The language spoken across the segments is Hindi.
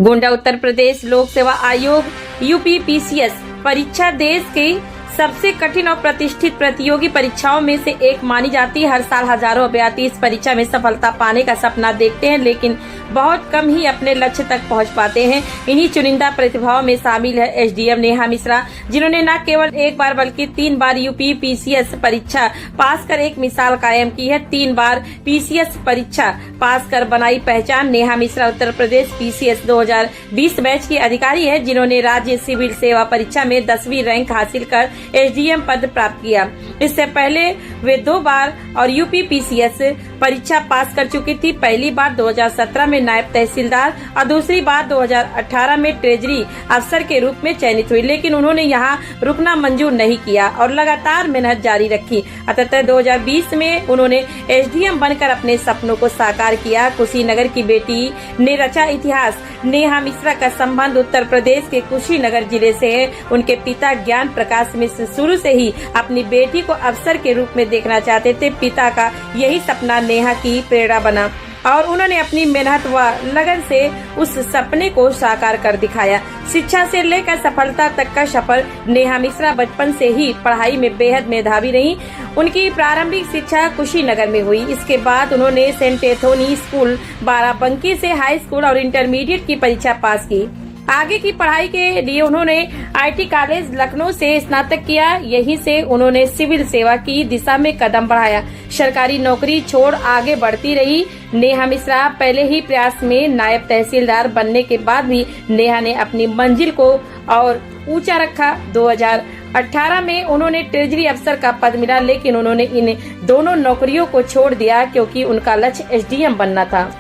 गोंडा उत्तर प्रदेश लोक सेवा आयोग यूपीपीसीएस परीक्षा देश की सबसे कठिन और प्रतिष्ठित प्रतियोगी परीक्षाओं में से एक मानी जाती है। हर साल हजारों अभ्यर्थी इस परीक्षा में सफलता पाने का सपना देखते हैं, लेकिन बहुत कम ही अपने लक्ष्य तक पहुंच पाते हैं। इन्हीं चुनिंदा प्रतिभाओं में शामिल है एसडीएम नेहा मिश्रा, जिन्होंने न केवल एक बार बल्कि 3 बार यूपीपीसीएस परीक्षा पास कर एक मिसाल कायम की है। 3 बार पीसीएस परीक्षा पास कर बनाई पहचान। नेहा मिश्रा उत्तर प्रदेश पीसीएस 2020 बैच की अधिकारी है, जिन्होंने राज्य सिविल सेवा परीक्षा में 10वीं रैंक हासिल कर एसडीएम पद प्राप्त किया। इससे पहले वे 2 बार और यूपीपीसीएस परीक्षा पास कर चुकी थी। पहली बार 2017 में नायब तहसीलदार और दूसरी बार 2018 में ट्रेजरी अफसर के रूप में चयनित हुई, लेकिन उन्होंने यहां रुकना मंजूर नहीं किया और लगातार मेहनत जारी रखी। अतः 2020 में उन्होंने एसडीएम बनकर अपने सपनों को साकार किया। कुशीनगर की बेटी ने रचा इतिहास। नेहा मिश्रा का संबंध उत्तर प्रदेश के कुशीनगर जिले से है। उनके पिता ज्ञान प्रकाश मिश्र शुरू से ही अपनी बेटी को अफसर के रूप में देखना चाहते थे। पिता का यही सपना नेहा की प्रेरणा बना और उन्होंने अपनी मेहनत व लगन से उस सपने को साकार कर दिखाया। शिक्षा से लेकर सफलता तक का सफर। नेहा मिश्रा बचपन से ही पढ़ाई में बेहद मेधावी रही। उनकी प्रारंभिक शिक्षा कुशीनगर में हुई। इसके बाद उन्होंने सेंट एंथोनी स्कूल बाराबंकी से हाई स्कूल और इंटरमीडिएट की परीक्षा पास की। आगे की पढ़ाई के लिए उन्होंने आईटी कॉलेज लखनऊ से स्नातक किया। यहीं से उन्होंने सिविल सेवा की दिशा में कदम बढ़ाया। सरकारी नौकरी छोड़ आगे बढ़ती रही नेहा मिश्रा। पहले ही प्रयास में नायब तहसीलदार बनने के बाद भी नेहा ने अपनी मंजिल को और ऊंचा रखा। 2018 में उन्होंने ट्रेजरी अफसर का पद मिला, लेकिन उन्होंने इन दोनों नौकरियों को छोड़ दिया क्योंकि उनका लक्ष्य एसडीएम बनना था।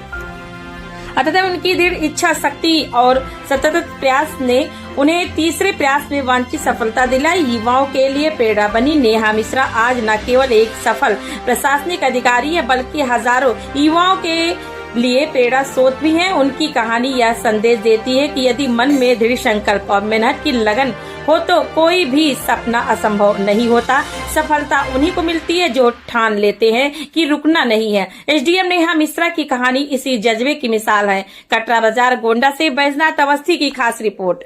अतः उनकी दृढ़ इच्छा शक्ति और सतत प्रयास ने उन्हें तीसरे प्रयास में वांछित सफलता दिलाई। युवाओं के लिए प्रेरणा बनी। नेहा मिश्रा आज न केवल एक सफल प्रशासनिक अधिकारी है, बल्कि हजारों युवाओं के लिए प्रेरणा स्रोत भी है। उनकी कहानी यह संदेश देती है कि यदि मन में दृढ़ संकल्प और मेहनत की लगन हो तो कोई भी सपना असंभव नहीं होता। सफलता उन्हीं को मिलती है जो ठान लेते हैं कि रुकना नहीं है। एसडीएम नेहा मिश्रा की कहानी इसी जज्बे की मिसाल है। कटरा बाजार गोंडा से बैजनाथ अवस्थी की खास रिपोर्ट।